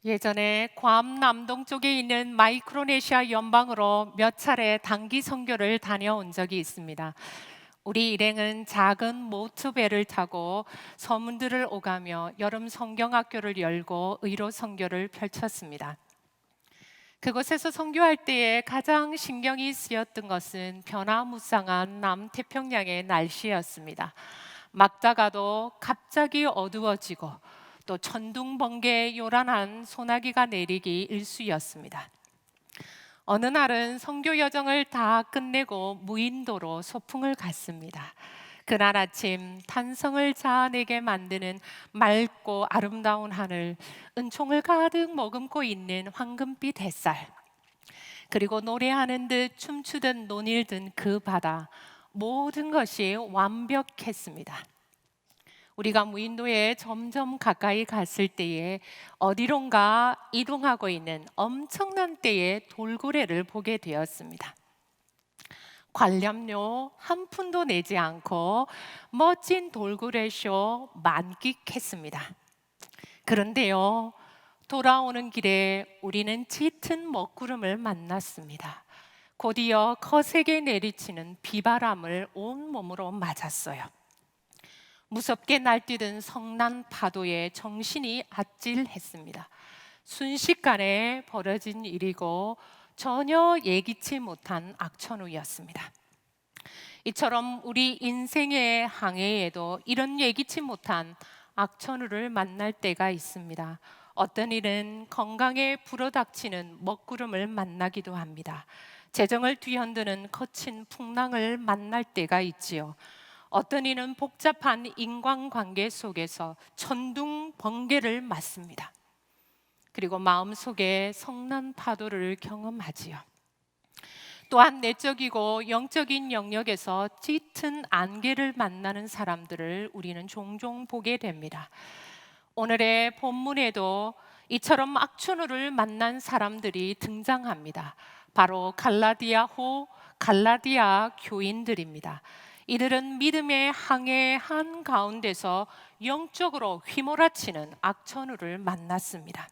예전에 괌 남동쪽에 있는 마이크로네시아 연방으로 몇 차례 단기 선교를 다녀온 적이 있습니다. 우리 일행은 작은 모트배를 타고 서문들을 오가며 여름 성경학교를 열고 의로 선교를 펼쳤습니다. 그곳에서 선교할 때에 가장 신경이 쓰였던 것은 변화무쌍한 남태평양의 날씨였습니다. 막다가도 갑자기 어두워지고 또 천둥 번개에 요란한 소나기가 내리기 일쑤였습니다. 어느 날은 선교 여정을 다 끝내고 무인도로 소풍을 갔습니다. 그날 아침 탄성을 자아내게 만드는 맑고 아름다운 하늘, 은총을 가득 머금고 있는 황금빛 햇살, 그리고 노래하는 듯 춤추던 논일든 그 바다, 모든 것이 완벽했습니다. 우리가 무인도에 점점 가까이 갔을 때에 어디론가 이동하고 있는 엄청난 떼의 돌고래를 보게 되었습니다. 관람료 한 푼도 내지 않고 멋진 돌고래 쇼 만끽했습니다. 그런데요, 돌아오는 길에 우리는 짙은 먹구름을 만났습니다. 곧이어 거세게 내리치는 비바람을 온몸으로 맞았어요. 무섭게 날뛰던 성난 파도에 정신이 아찔했습니다. 순식간에 벌어진 일이고 전혀 예기치 못한 악천후였습니다. 이처럼 우리 인생의 항해에도 이런 예기치 못한 악천후를 만날 때가 있습니다. 어떤 일은 건강에 불어닥치는 먹구름을 만나기도 합니다. 재정을 뒤흔드는 거친 풍랑을 만날 때가 있지요. 어떤 이는 복잡한 인간관계 속에서 천둥 번개를 맞습니다. 그리고 마음속에 성난 파도를 경험하지요. 또한 내적이고 영적인 영역에서 짙은 안개를 만나는 사람들을 우리는 종종 보게 됩니다. 오늘의 본문에도 이처럼 악천후를 만난 사람들이 등장합니다. 바로 갈라디아호 갈라디아 교인들입니다. 이들은 믿음의 항해 한가운데서 영적으로 휘몰아치는 악천후를 만났습니다.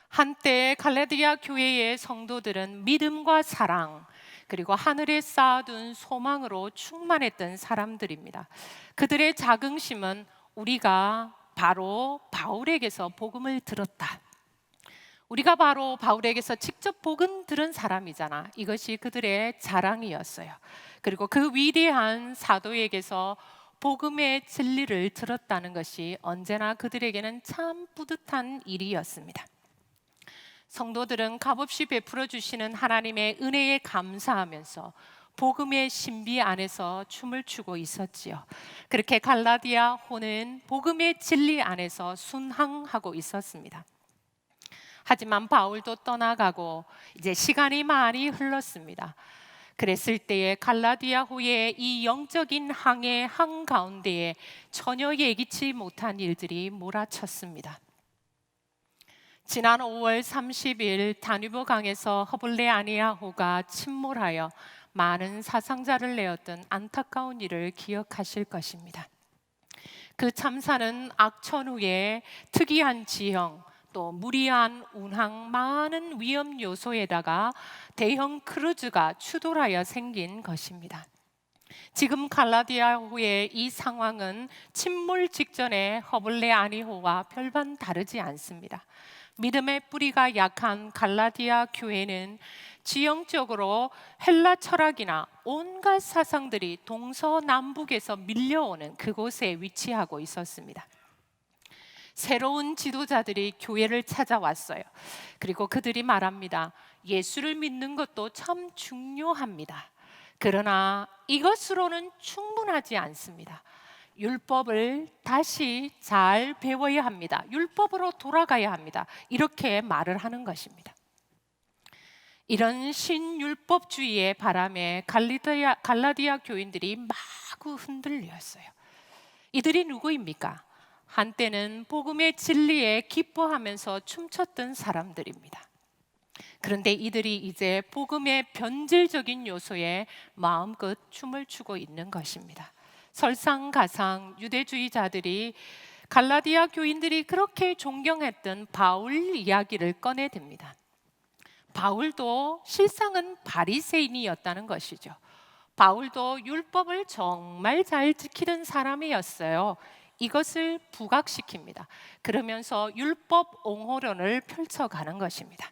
한때 갈라디아 교회의 성도들은 믿음과 사랑, 그리고 하늘에 쌓아둔 소망으로 충만했던 사람들입니다. 그들의 자긍심은 우리가 바로 바울에게서 복음을 들었다, 우리가 바로 바울에게서 직접 복음 들은 사람이잖아, 이것이 그들의 자랑이었어요. 그리고 그 위대한 사도에게서 복음의 진리를 들었다는 것이 언제나 그들에게는 참 뿌듯한 일이었습니다. 성도들은 값없이 베풀어 주시는 하나님의 은혜에 감사하면서 복음의 신비 안에서 춤을 추고 있었지요. 그렇게 갈라디아호는 복음의 진리 안에서 순항하고 있었습니다. 하지만 바울도 떠나가고 이제 시간이 많이 흘렀습니다. 그랬을 때에 갈라디아호의 이 영적인 항해 한가운데에 전혀 예기치 못한 일들이 몰아쳤습니다. 지난 5월 30일 다뉴브 강에서 허블레 아니아호가 침몰하여 많은 사상자를 내었던 안타까운 일을 기억하실 것입니다. 그 참사는 악천후의 특이한 지형, 또 무리한 운항, 많은 위험 요소에다가 대형 크루즈가 추돌하여 생긴 것입니다. 지금 갈라디아호의 이 상황은 침몰 직전의 허블레 아니호와 별반 다르지 않습니다. 믿음의 뿌리가 약한 갈라디아 교회는 지형적으로 헬라 철학이나 온갖 사상들이 동서남북에서 밀려오는 그곳에 위치하고 있었습니다. 새로운 지도자들이 교회를 찾아왔어요. 그리고 그들이 말합니다. 예수를 믿는 것도 참 중요합니다. 그러나 이것으로는 충분하지 않습니다. 율법을 다시 잘 배워야 합니다. 율법으로 돌아가야 합니다. 이렇게 말을 하는 것입니다. 이런 신율법주의의 바람에 갈라디아 교인들이 마구 흔들렸어요. 이들이 누구입니까? 한때는 복음의 진리에 기뻐하면서 춤췄던 사람들입니다. 그런데 이들이 이제 복음의 변질적인 요소에 마음껏 춤을 추고 있는 것입니다. 설상가상 유대주의자들이 갈라디아 교인들이 그렇게 존경했던 바울 이야기를 꺼내듭니다. 바울도 실상은 바리새인이었다는 것이죠. 바울도 율법을 정말 잘 지키던 사람이었어요. 이것을 부각시킵니다. 그러면서 율법 옹호론을 펼쳐가는 것입니다.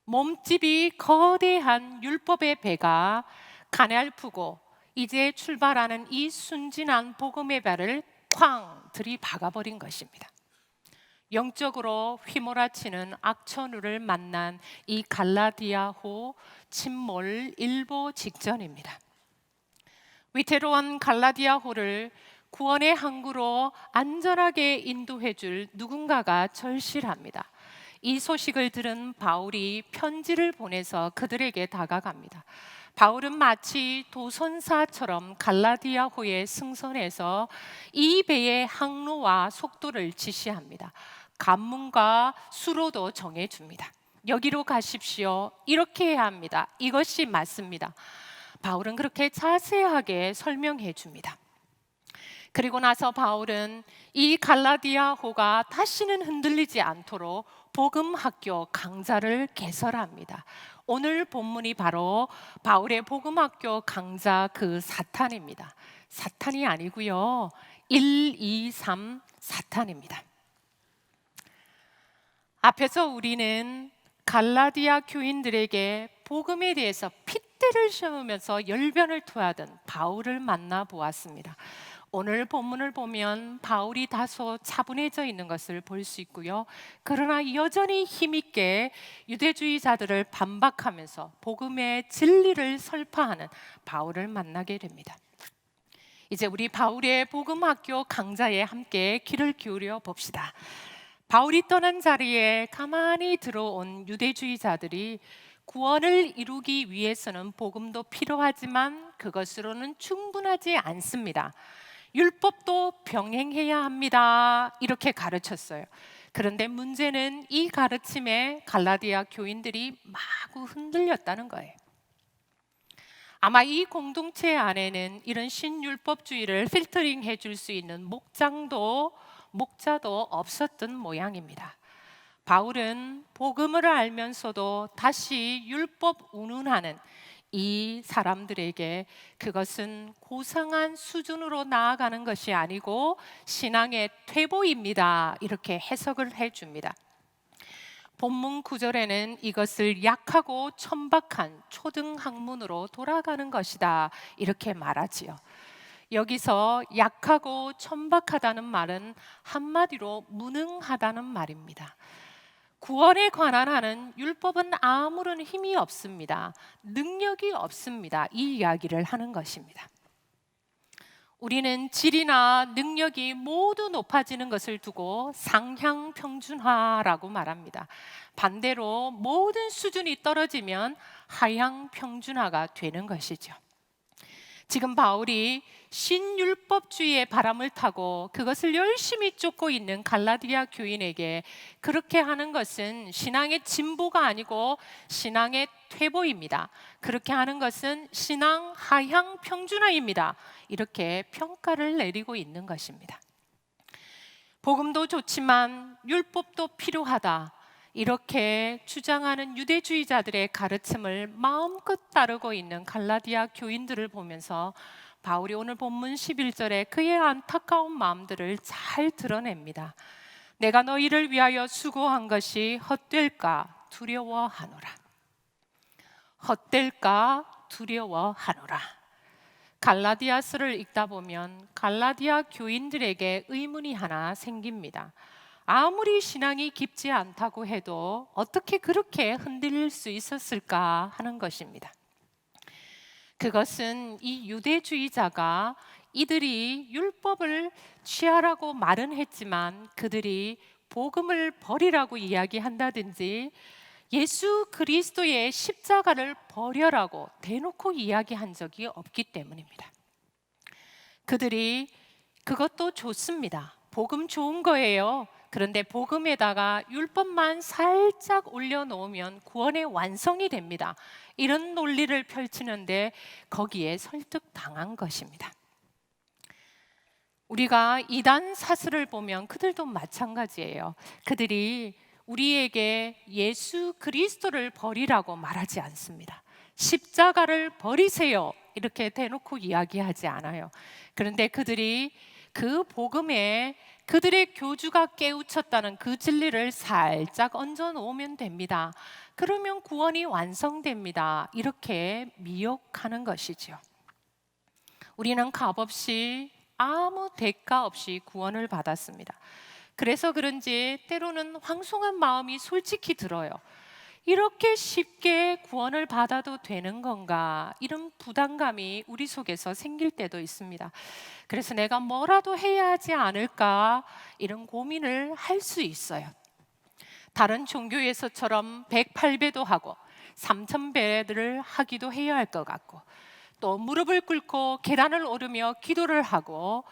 몸집이 거대한 율법의 배가 가냘프고 이제 출발하는 이 순진한 복음의 배를 쾅 들이박아버린 것입니다. 영적으로 휘몰아치는 악천후를 만난 이 갈라디아호 침몰 일보 직전입니다. 위태로운 갈라디아호를 구원의 항구로 안전하게 인도해 줄 누군가가 절실합니다. 이 소식을 들은 바울이 편지를 보내서 그들에게 다가갑니다. 바울은 마치 도선사처럼 갈라디아호에 승선해서 이 배의 항로와 속도를 지시합니다. 관문과 수로도 정해줍니다. 여기로 가십시오. 이렇게 해야 합니다. 이것이 맞습니다. 바울은 그렇게 자세하게 설명해 줍니다. 그리고 나서 바울은 이 갈라디아호가 다시는 흔들리지 않도록 복음학교 강좌를 개설합니다. 오늘 본문이 바로 바울의 복음학교 강좌 그 사탄입니다. 사탄이 아니고요. 1, 2, 3 사탄입니다. 앞에서 우리는 갈라디아 교인들에게 복음에 대해서 핏대를 씌우면서 열변을 토하던 바울을 만나보았습니다. 오늘 본문을 보면 바울이 다소 차분해져 있는 것을 볼 수 있고요. 그러나 여전히 힘있게 유대주의자들을 반박하면서 복음의 진리를 설파하는 바울을 만나게 됩니다. 이제 우리 바울의 복음학교 강좌에 함께 귀를 기울여 봅시다. 바울이 떠난 자리에 가만히 들어온 유대주의자들이 구원을 이루기 위해서는 복음도 필요하지만 그것으로는 충분하지 않습니다. 율법도 병행해야 합니다. 이렇게 가르쳤어요. 그런데 문제는 이 가르침에 갈라디아 교인들이 마구 흔들렸다는 거예요. 아마 이 공동체 안에는 이런 신율법주의를 필터링 해줄 수 있는 목자도 없었던 모양입니다. 바울은 복음을 알면서도 다시 율법 운운하는 이 사람들에게 그것은 고상한 수준으로 나아가는 것이 아니고 신앙의 퇴보입니다. 이렇게 해석을 해줍니다. 본문 9절에는 이것을 약하고 천박한 초등학문으로 돌아가는 것이다. 이렇게 말하지요. 여기서 약하고 천박하다는 말은 한마디로 무능하다는 말입니다. 구원에 관한 하는 율법은 아무런 힘이 없습니다. 능력이 없습니다. 이 이야기를 하는 것입니다. 우리는 질이나 능력이 모두 높아지는 것을 두고 상향평준화라고 말합니다. 반대로 모든 수준이 떨어지면 하향평준화가 되는 것이죠. 지금 바울이 신율법주의의 바람을 타고 그것을 열심히 쫓고 있는 갈라디아 교인에게 그렇게 하는 것은 신앙의 진보가 아니고 신앙의 퇴보입니다. 그렇게 하는 것은 신앙 하향 평준화입니다. 이렇게 평가를 내리고 있는 것입니다. 복음도 좋지만 율법도 필요하다. 이렇게 주장하는 유대주의자들의 가르침을 마음껏 따르고 있는 갈라디아 교인들을 보면서 바울이 오늘 본문 11절에 그의 안타까운 마음들을 잘 드러냅니다. 내가 너희를 위하여 수고한 것이 헛될까 두려워하노라. 헛될까 두려워하노라. 갈라디아서를 읽다 보면 갈라디아 교인들에게 의문이 하나 생깁니다. 아무리 신앙이 깊지 않다고 해도 어떻게 그렇게 흔들릴 수 있었을까 하는 것입니다. 그것은 이 유대주의자가 이들이 율법을 취하라고 말은 했지만 그들이 복음을 버리라고 이야기한다든지 예수 그리스도의 십자가를 버려라고 대놓고 이야기한 적이 없기 때문입니다. 그들이 그것도 좋습니다. 복음 좋은 거예요. 그런데 복음에다가 율법만 살짝 올려놓으면 구원의 완성이 됩니다. 이런 논리를 펼치는데 거기에 설득당한 것입니다. 우리가 이단 사슬을 보면 그들도 마찬가지예요. 그들이 우리에게 예수 그리스도를 버리라고 말하지 않습니다. 십자가를 버리세요, 이렇게 대놓고 이야기하지 않아요. 그런데 그들이 그 복음에 그들의 교주가 깨우쳤다는 그 진리를 살짝 얹어 놓으면 됩니다. 그러면 구원이 완성됩니다, 이렇게 미혹하는 것이죠. 우리는 값없이 아무 대가 없이 구원을 받았습니다. 그래서 그런지 때로는 황송한 마음이 솔직히 들어요. 이렇게 쉽게 구원을 받아도 되는 건가? 이런 부담감이 우리 속에서 생길 때도 있습니다. 그래서 내가 뭐라도 해야 하지 않을까? 이런 고민을 할 수 있어요. 다른 종교에서처럼 108배도 하고 3000배를 하기도 해야 할 것 같고, 또 무릎을 꿇고 계단을 오르며 기도를 하고,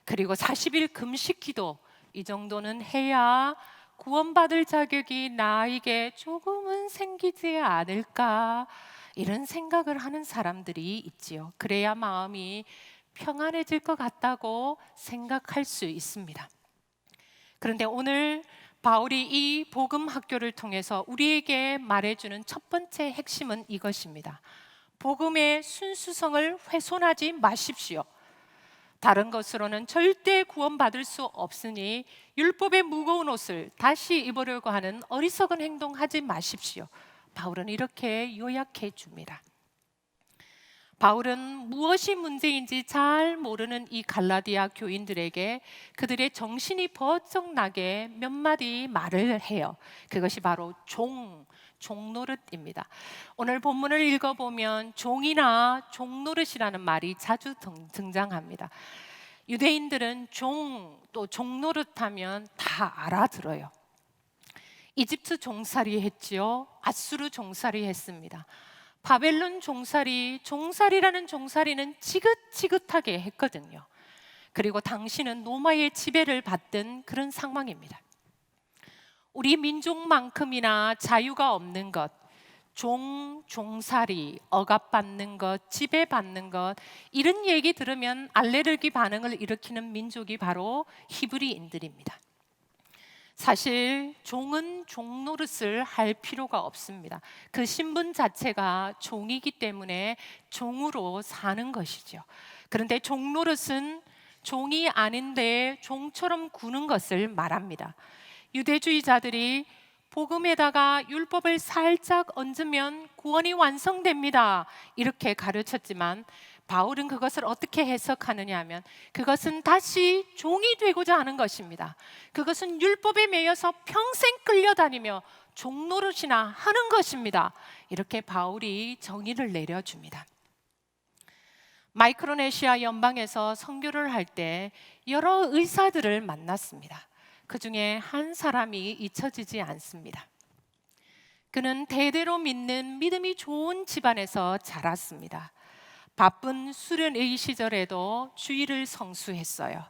그리고 40일 금식 기도, 이 정도는 해야 구원받을 자격이 나에게 조금은 생기지 않을까, 이런 생각을 하는 사람들이 있지요. 그래야 마음이 평안해질 것 같다고 생각할 수 있습니다. 그런데 오늘 바울이 이 복음 학교를 통해서 우리에게 말해주는 첫 번째 핵심은 이것입니다. 복음의 순수성을 훼손하지 마십시오. 다른 것으로는 절대 구원받을 수 없으니 율법의 무거운 옷을 다시 입으려고 하는 어리석은 행동하지 마십시오. 바울은 이렇게 요약해 줍니다. 바울은 무엇이 문제인지 잘 모르는 이 갈라디아 교인들에게 그들의 정신이 번쩍 나게 몇 마디 말을 해요. 그것이 바로 종노릇입니다. 오늘 본문을 읽어보면 종이나 종노릇이라는 말이 자주 등장합니다. 유대인들은 또 종노릇하면 다 알아들어요. 이집트 종살이 했지요. 아수르 종살이 했습니다. 바벨론 종살이라는 종살이는 지긋지긋하게 했거든요. 그리고 당신은 로마의 지배를 받던 그런 상황입니다. 우리 민족만큼이나 자유가 없는 것, 종살이, 억압받는 것, 지배받는 것, 이런 얘기 들으면 알레르기 반응을 일으키는 민족이 바로 히브리인들입니다. 사실 종은 종노릇을 할 필요가 없습니다. 그 신분 자체가 종이기 때문에 종으로 사는 것이죠. 그런데 종노릇은 종이 아닌데 종처럼 구는 것을 말합니다. 유대주의자들이 복음에다가 율법을 살짝 얹으면 구원이 완성됩니다, 이렇게 가르쳤지만 바울은 그것을 어떻게 해석하느냐 하면 그것은 다시 종이 되고자 하는 것입니다. 그것은 율법에 매여서 평생 끌려다니며 종노릇이나 하는 것입니다. 이렇게 바울이 정의를 내려줍니다. 마이크로네시아 연방에서 선교를 할 때 여러 의사들을 만났습니다. 그 중에 한 사람이 잊혀지지 않습니다. 그는 대대로 믿는 믿음이 좋은 집안에서 자랐습니다. 바쁜 수련의 시절에도 주일을 성수했어요.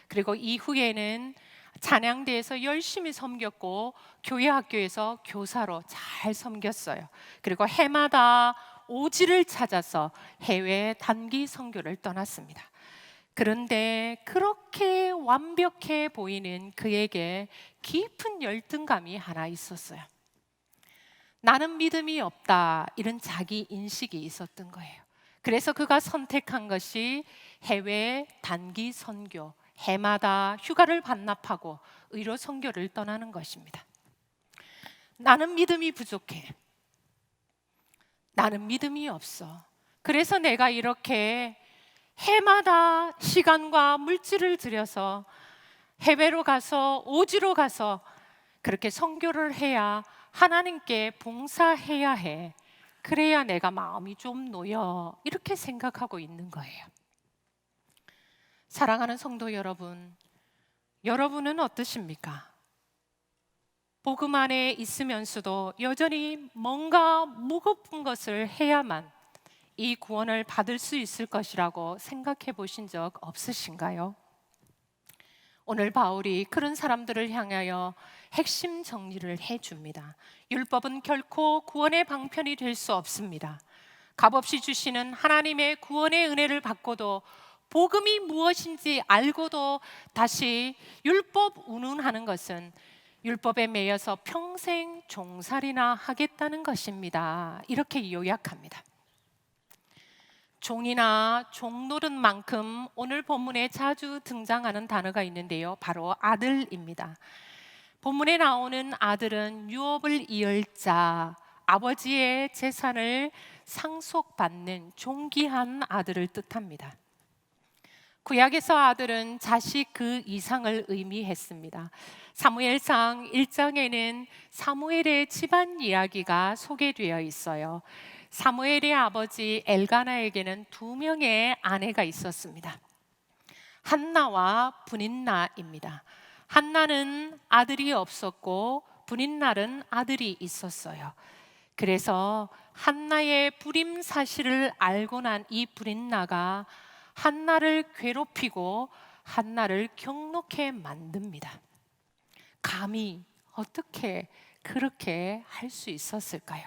그리고 이후에는 찬양대에서 열심히 섬겼고 교회 학교에서 교사로 잘 섬겼어요. 그리고 해마다 오지를 찾아서 해외 단기 선교를 떠났습니다. 그런데 그렇게 완벽해 보이는 그에게 깊은 열등감이 하나 있었어요. 나는 믿음이 없다, 이런 자기 인식이 있었던 거예요. 그래서 그가 선택한 것이 해외 단기 선교, 해마다 휴가를 반납하고 의료 선교를 떠나는 것입니다. 나는 믿음이 부족해. 나는 믿음이 없어. 그래서 내가 이렇게 해마다 시간과 물질을 들여서 해외로 가서 오지로 가서 그렇게 선교를 해야 하나님께 봉사해야 해. 그래야 내가 마음이 좀 놓여, 이렇게 생각하고 있는 거예요. 사랑하는 성도 여러분, 여러분은 어떠십니까? 복음 안에 있으면서도 여전히 뭔가 무겁은 것을 해야만 이 구원을 받을 수 있을 것이라고 생각해 보신 적 없으신가요? 오늘 바울이 그런 사람들을 향하여 핵심 정리를 해줍니다. 율법은 결코 구원의 방편이 될 수 없습니다. 값없이 주시는 하나님의 구원의 은혜를 받고도 복음이 무엇인지 알고도 다시 율법 운운하는 것은 율법에 매여서 평생 종살이나 하겠다는 것입니다. 이렇게 요약합니다. 종이나 종노릇만큼 오늘 본문에 자주 등장하는 단어가 있는데요, 바로 아들입니다. 본문에 나오는 아들은 유업을 이을 자, 아버지의 재산을 상속받는 존귀한 아들을 뜻합니다. 구약에서 아들은 자식 그 이상을 의미했습니다. 사무엘상 1장에는 사무엘의 집안 이야기가 소개되어 있어요. 사무엘의 아버지 엘가나에게는 2명의 아내가 있었습니다. 한나와 브닌나입니다. 한나는 아들이 없었고 브닌나는 아들이 있었어요. 그래서 한나의 불임 사실을 알고 난 이 브닌나가 한나를 괴롭히고 한나를 경록해 만듭니다. 감히 어떻게 그렇게 할 수 있었을까요?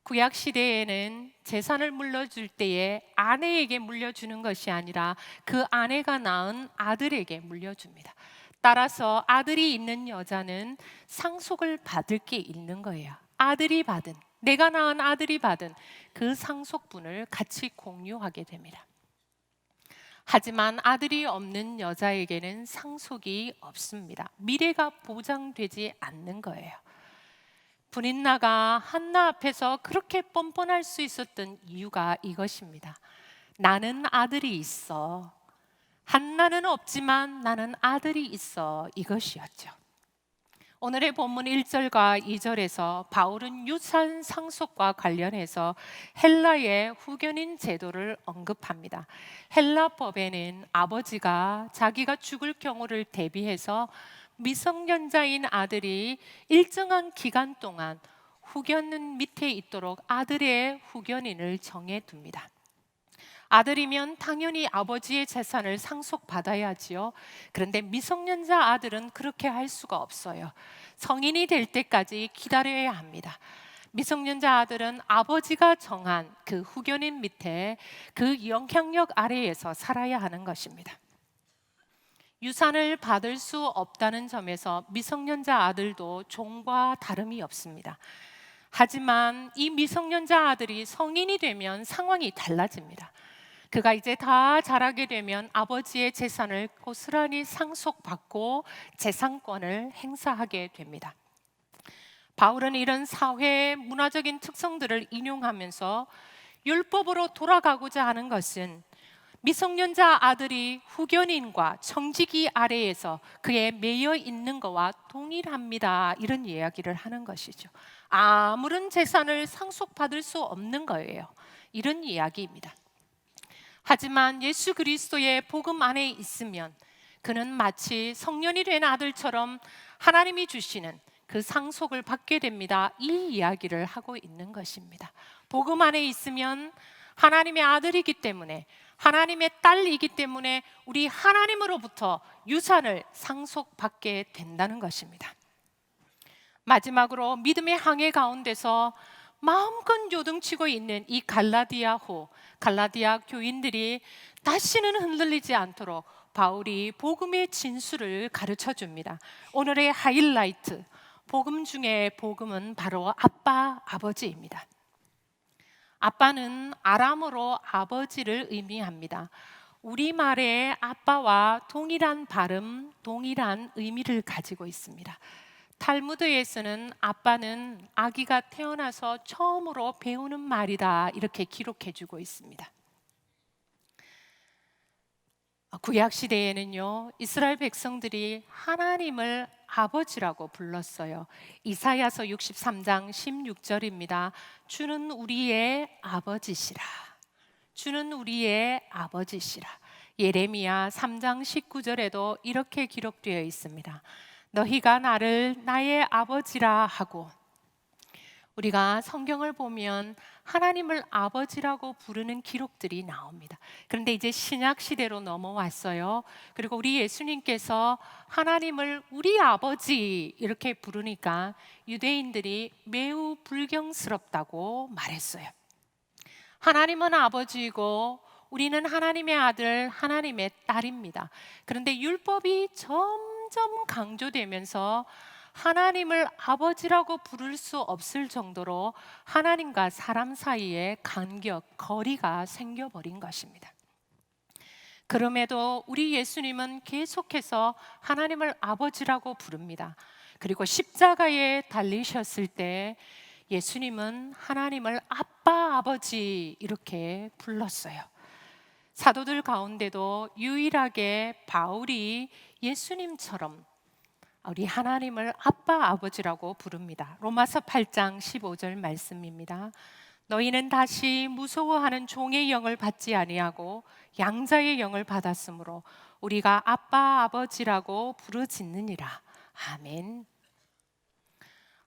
구약 시대에는 재산을 물려줄 때에 아내에게 물려주는 것이 아니라 그 아내가 낳은 아들에게 물려줍니다. 따라서 아들이 있는 여자는 상속을 받을 게 있는 거예요. 아들이 받은, 내가 낳은 아들이 받은 그 상속분을 같이 공유하게 됩니다. 하지만 아들이 없는 여자에게는 상속이 없습니다. 미래가 보장되지 않는 거예요. 브닌나가 한나 앞에서 그렇게 뻔뻔할 수 있었던 이유가 이것입니다. 나는 아들이 있어. 한나는 없지만 나는 아들이 있어. 이것이었죠. 오늘의 본문 1절과 2절에서 바울은 유산 상속과 관련해서 헬라의 후견인 제도를 언급합니다. 헬라 법에는 아버지가 자기가 죽을 경우를 대비해서 미성년자인 아들이 일정한 기간 동안 후견인 밑에 있도록 아들의 후견인을 정해둡니다. 아들이면 당연히 아버지의 재산을 상속받아야지요. 그런데 미성년자 아들은 그렇게 할 수가 없어요. 성인이 될 때까지 기다려야 합니다. 미성년자 아들은 아버지가 정한 그 후견인 밑에 그 영향력 아래에서 살아야 하는 것입니다. 유산을 받을 수 없다는 점에서 미성년자 아들도 종과 다름이 없습니다. 하지만 이 미성년자 아들이 성인이 되면 상황이 달라집니다. 그가 이제 다 자라게 되면 아버지의 재산을 고스란히 상속받고 재산권을 행사하게 됩니다. 바울은 이런 사회의 문화적인 특성들을 인용하면서 율법으로 돌아가고자 하는 것은 미성년자 아들이 후견인과 청지기 아래에서 그에 매여 있는 것과 동일합니다. 이런 이야기를 하는 것이죠. 아무런 재산을 상속받을 수 없는 거예요. 이런 이야기입니다. 하지만 예수 그리스도의 복음 안에 있으면 그는 마치 성년이 된 아들처럼 하나님이 주시는 그 상속을 받게 됩니다. 이 이야기를 하고 있는 것입니다. 복음 안에 있으면 하나님의 아들이기 때문에, 하나님의 딸이기 때문에 우리 하나님으로부터 유산을 상속받게 된다는 것입니다. 마지막으로 믿음의 항해 가운데서 마음껏 요동치고 있는 이 갈라디아 교인들이 다시는 흔들리지 않도록 바울이 복음의 진수를 가르쳐 줍니다. 오늘의 하이라이트, 복음 중에 복음은 바로 아빠, 아버지입니다. 아빠는 아람어로 아버지를 의미합니다. 우리말의 아빠와 동일한 발음, 동일한 의미를 가지고 있습니다. 탈무드에서는 아빠는 아기가 태어나서 처음으로 배우는 말이다 이렇게 기록해주고 있습니다. 구약 시대에는요, 이스라엘 백성들이 하나님을 아버지라고 불렀어요. 이사야서 63장 16절입니다. 주는 우리의 아버지시라. 주는 우리의 아버지시라. 예레미야 3장 19절에도 이렇게 기록되어 있습니다. 너희가 나를 나의 아버지라 하고. 우리가 성경을 보면 하나님을 아버지라고 부르는 기록들이 나옵니다. 그런데 이제 신약 시대로 넘어왔어요. 그리고 우리 예수님께서 하나님을 우리 아버지 이렇게 부르니까 유대인들이 매우 불경스럽다고 말했어요. 하나님은 아버지이고 우리는 하나님의 아들, 하나님의 딸입니다. 그런데 율법이 점점 강조되면서 하나님을 아버지라고 부를 수 없을 정도로 하나님과 사람 사이에 간격, 거리가 생겨버린 것입니다. 그럼에도 우리 예수님은 계속해서 하나님을 아버지라고 부릅니다. 그리고 십자가에 달리셨을 때 예수님은 하나님을 아빠, 아버지 이렇게 불렀어요. 사도들 가운데도 유일하게 바울이 예수님처럼 우리 하나님을 아빠, 아버지라고 부릅니다. 로마서 8장 15절 말씀입니다. 너희는 다시 무서워하는 종의 영을 받지 아니하고 양자의 영을 받았으므로 우리가 아빠, 아버지라고 부르짖느니라. 아멘.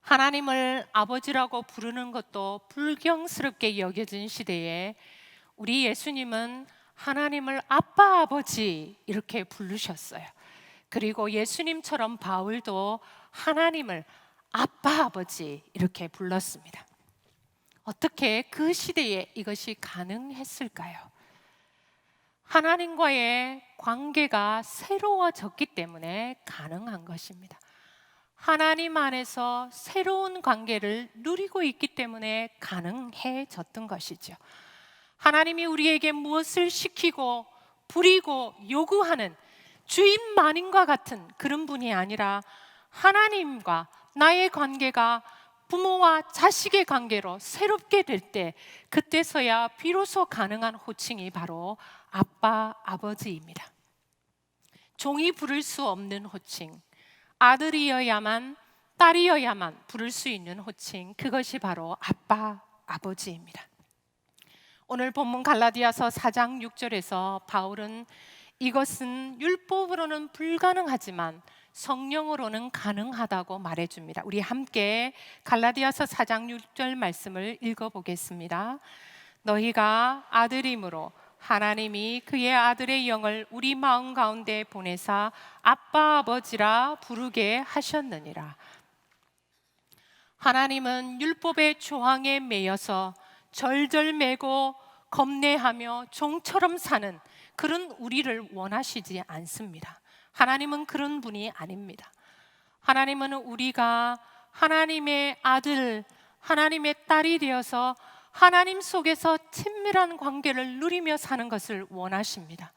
하나님을 아버지라고 부르는 것도 불경스럽게 여겨진 시대에 우리 예수님은 하나님을 아빠, 아버지 이렇게 부르셨어요. 그리고 예수님처럼 바울도 하나님을 아빠, 아버지 이렇게 불렀습니다. 어떻게 그 시대에 이것이 가능했을까요? 하나님과의 관계가 새로워졌기 때문에 가능한 것입니다. 하나님 안에서 새로운 관계를 누리고 있기 때문에 가능해졌던 것이죠. 하나님이 우리에게 무엇을 시키고 부리고 요구하는 주인마님과 같은 그런 분이 아니라 하나님과 나의 관계가 부모와 자식의 관계로 새롭게 될 때, 그때서야 비로소 가능한 호칭이 바로 아빠, 아버지입니다. 종이 부를 수 없는 호칭, 아들이어야만 딸이어야만 부를 수 있는 호칭, 그것이 바로 아빠, 아버지입니다. 오늘 본문 갈라디아서 4장 6절에서 바울은 이것은 율법으로는 불가능하지만 성령으로는 가능하다고 말해줍니다. 우리 함께 갈라디아서 4장 6절 말씀을 읽어보겠습니다. 너희가 아들이므로 하나님이 그의 아들의 영을 우리 마음 가운데 보내사 아빠 아버지라 부르게 하셨느니라. 하나님은 율법의 조항에 매여서 절절매고 겁내하며 종처럼 사는 그런 우리를 원하시지 않습니다. 하나님은 그런 분이 아닙니다. 하나님은 우리가 하나님의 아들, 하나님의 딸이 되어서 하나님 속에서 친밀한 관계를 누리며 사는 것을 원하십니다.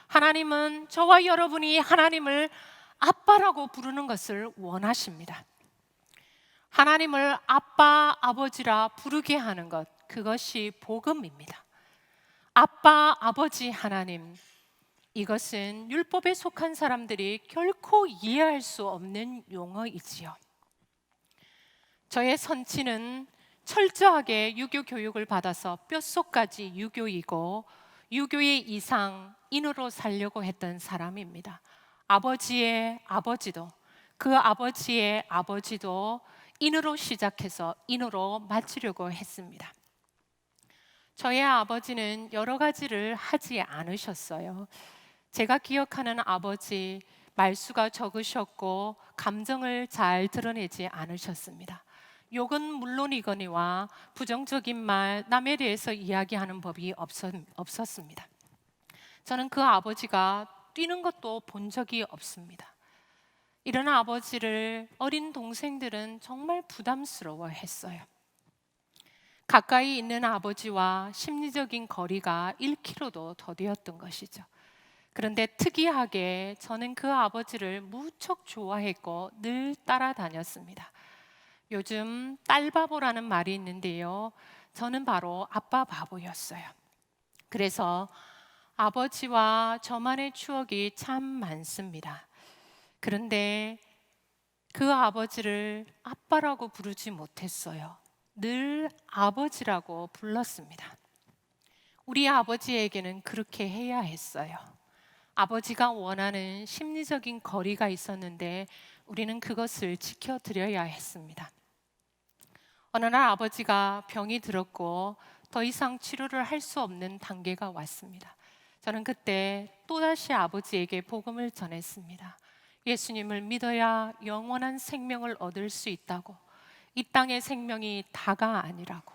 하나님은 저와 여러분이 하나님을 아빠라고 부르는 것을 원하십니다. 하나님을 아빠, 아버지라 부르게 하는 것, 그것이 복음입니다. 아빠, 아버지 하나님, 이것은 율법에 속한 사람들이 결코 이해할 수 없는 용어이지요. 저의 선친은 철저하게 유교 교육을 받아서 뼛속까지 유교이고 유교의 이상인으로 살려고 했던 사람입니다. 아버지의 아버지도, 그 아버지의 아버지도 인으로 시작해서 인으로 마치려고 했습니다. 저의 아버지는 여러 가지를 하지 않으셨어요. 제가 기억하는 아버지, 말수가 적으셨고 감정을 잘 드러내지 않으셨습니다. 욕은 물론이거니와 부정적인 말, 남에 대해서 이야기하는 법이 없었습니다. 저는 그 아버지가 뛰는 것도 본 적이 없습니다. 이런 아버지를 어린 동생들은 정말 부담스러워했어요. 가까이 있는 아버지와 심리적인 거리가 1km도 더 되었던 것이죠. 그런데 특이하게 저는 그 아버지를 무척 좋아했고 늘 따라다녔습니다. 요즘 딸바보라는 말이 있는데요, 저는 바로 아빠 바보였어요. 그래서 아버지와 저만의 추억이 참 많습니다. 그런데 그 아버지를 아빠라고 부르지 못했어요. 늘 아버지라고 불렀습니다. 우리 아버지에게는 그렇게 해야 했어요. 아버지가 원하는 심리적인 거리가 있었는데 우리는 그것을 지켜드려야 했습니다. 어느 날 아버지가 병이 들었고 더 이상 치료를 할 수 없는 단계가 왔습니다. 저는 그때 또다시 아버지에게 복음을 전했습니다. 예수님을 믿어야 영원한 생명을 얻을 수 있다고, 이 땅의 생명이 다가 아니라고,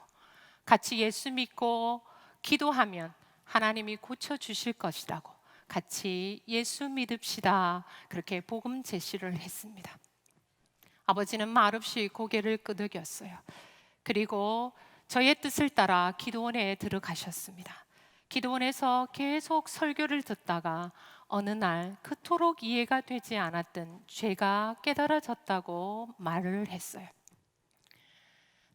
같이 예수 믿고 기도하면 하나님이 고쳐주실 것이라고 같이 예수 믿읍시다. 그렇게 복음 제시를 했습니다. 아버지는 말없이 고개를 끄덕였어요. 그리고 저의 뜻을 따라 기도원에 들어가셨습니다. 기도원에서 계속 설교를 듣다가 어느 날 그토록 이해가 되지 않았던 죄가 깨달아졌다고 말을 했어요.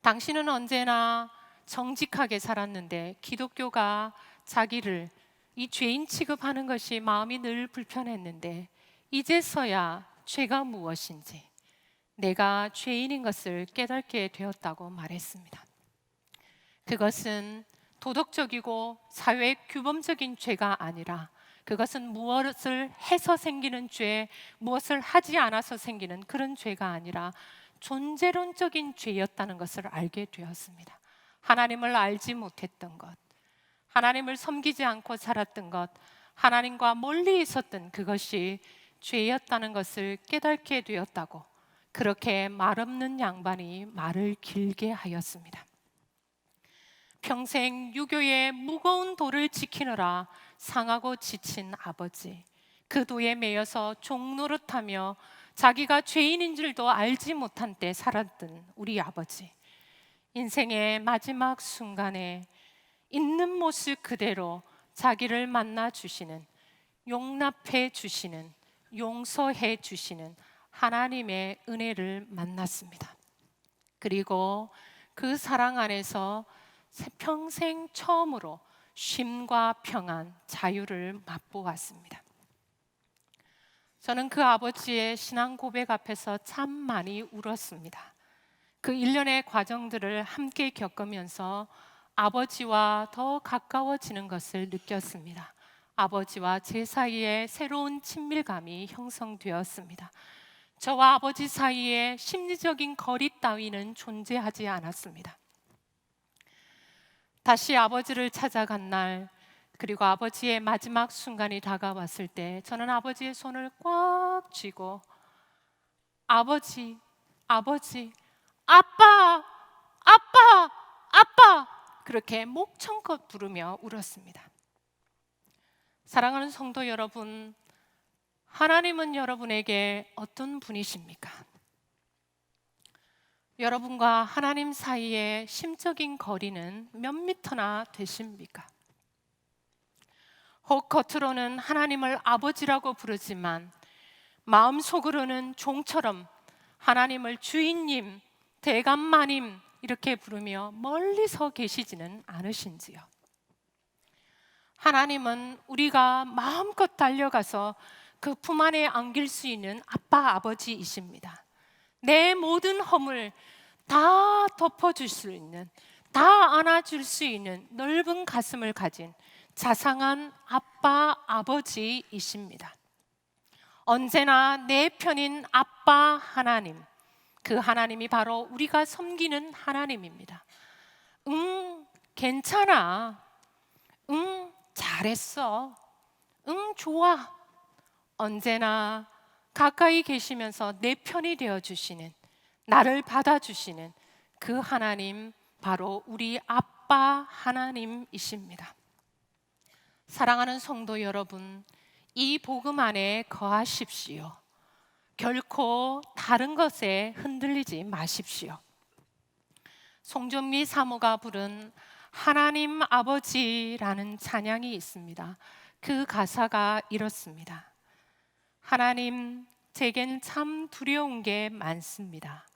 당신은 언제나 정직하게 살았는데 기독교가 자기를 이 죄인 취급하는 것이 마음이 늘 불편했는데 이제서야 죄가 무엇인지 내가 죄인인 것을 깨닫게 되었다고 말했습니다. 그것은 도덕적이고 사회 규범적인 죄가 아니라 그것은 무엇을 해서 생기는 죄, 무엇을 하지 않아서 생기는 그런 죄가 아니라 존재론적인 죄였다는 것을 알게 되었습니다. 하나님을 알지 못했던 것, 하나님을 섬기지 않고 살았던 것, 하나님과 멀리 있었던 그것이 죄였다는 것을 깨닫게 되었다고 그렇게 말없는 양반이 말을 길게 하였습니다. 평생 유교의 무거운 도를 지키느라 상하고 지친 아버지, 그 도에 매여서 종노릇하며 자기가 죄인인 줄도 알지 못한 때 살았던 우리 아버지, 인생의 마지막 순간에 있는 모습 그대로 자기를 만나 주시는, 용납해 주시는, 용서해 주시는 하나님의 은혜를 만났습니다. 그리고 그 사랑 안에서 평생 처음으로 쉼과 평안, 자유를 맛보았습니다. 저는 그 아버지의 신앙 고백 앞에서 참 많이 울었습니다. 그 일련의 과정들을 함께 겪으면서 아버지와 더 가까워지는 것을 느꼈습니다. 아버지와 제 사이에 새로운 친밀감이 형성되었습니다. 저와 아버지 사이에 심리적인 거리 따위는 존재하지 않았습니다. 다시 아버지를 찾아간 날, 그리고 아버지의 마지막 순간이 다가왔을 때 저는 아버지의 손을 꽉 쥐고 아버지, 아버지, 아빠, 아빠, 아빠 그렇게 목청껏 부르며 울었습니다. 사랑하는 성도 여러분, 하나님은 여러분에게 어떤 분이십니까? 여러분과 하나님 사이의 심적인 거리는 몇 미터나 되십니까? 혹 겉으로는 하나님을 아버지라고 부르지만 마음속으로는 종처럼 하나님을 주인님, 대감마님 이렇게 부르며 멀리서 계시지는 않으신지요? 하나님은 우리가 마음껏 달려가서 그 품 안에 안길 수 있는 아빠, 아버지이십니다. 내 모든 허물 다 덮어줄 수 있는, 다 안아줄 수 있는 넓은 가슴을 가진 자상한 아빠, 아버지이십니다. 언제나 내 편인 아빠 하나님, 그 하나님이 바로 우리가 섬기는 하나님입니다. 괜찮아. 잘했어. 좋아. 언제나 가까이 계시면서 내 편이 되어주시는, 나를 받아주시는 그 하나님, 바로 우리 아빠 하나님이십니다. 사랑하는 성도 여러분, 이 복음 안에 거하십시오. 결코 다른 것에 흔들리지 마십시오. 송정미 사모가 부른 하나님 아버지라는 찬양이 있습니다. 그 가사가 이렇습니다. 하나님, 제겐 참 두려운 게 많습니다.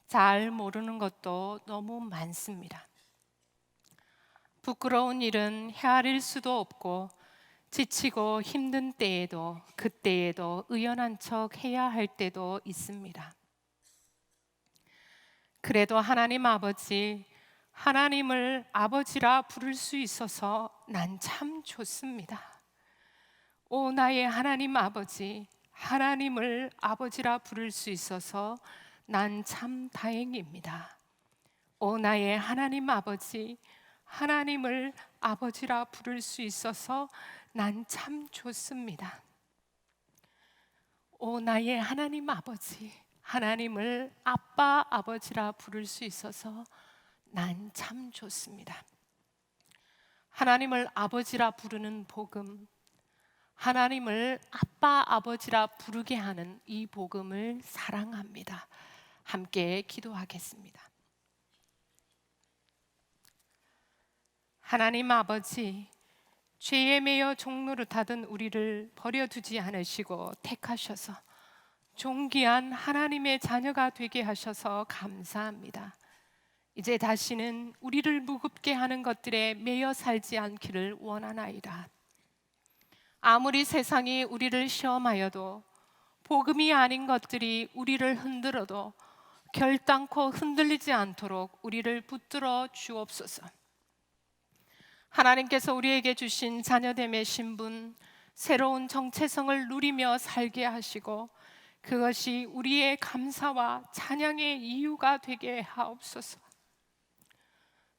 잘 모르는 것도 너무 많습니다. 부끄러운 일은 헤아릴 수도 없고 지치고 힘든 때에도 그때에도 의연한 척 해야 할 때도 있습니다. 그래도 하나님 아버지, 하나님을 아버지라 부를 수 있어서 난 참 좋습니다. 오 나의 하나님 아버지, 하나님을 아버지라 부를 수 있어서 난 참 다행입니다. 오 나의 하나님 아버지, 하나님을 아버지라 부를 수 있어서 난 참 좋습니다. 오 나의 하나님 아버지, 하나님을 아빠 아버지라 부를 수 있어서 난 참 좋습니다. 하나님을 아버지라 부르는 복음, 하나님을 아빠 아버지라 부르게 하는 이 복음을 사랑합니다. 함께 기도하겠습니다. 하나님 아버지, 죄에 매여 종노릇하던 우리를 버려두지 않으시고 택하셔서 존귀한 하나님의 자녀가 되게 하셔서 감사합니다. 이제 다시는 우리를 무겁게 하는 것들에 매여 살지 않기를 원하나이다. 아무리 세상이 우리를 시험하여도, 복음이 아닌 것들이 우리를 흔들어도 결단코 흔들리지 않도록 우리를 붙들어 주옵소서. 하나님께서 우리에게 주신 자녀됨의 신분, 새로운 정체성을 누리며 살게 하시고 그것이 우리의 감사와 찬양의 이유가 되게 하옵소서.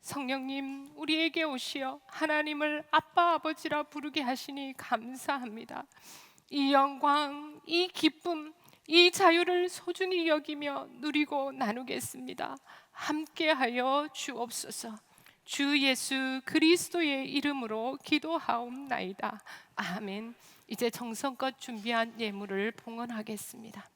성령님, 우리에게 오시어 하나님을 아빠 아버지라 부르게 하시니 감사합니다. 이 영광, 이 기쁨, 이 자유를 소중히 여기며 누리고 나누겠습니다. 함께하여 주옵소서. 주 예수 그리스도의 이름으로 기도하옵나이다. 아멘. 이제 정성껏 준비한 예물을 봉헌하겠습니다.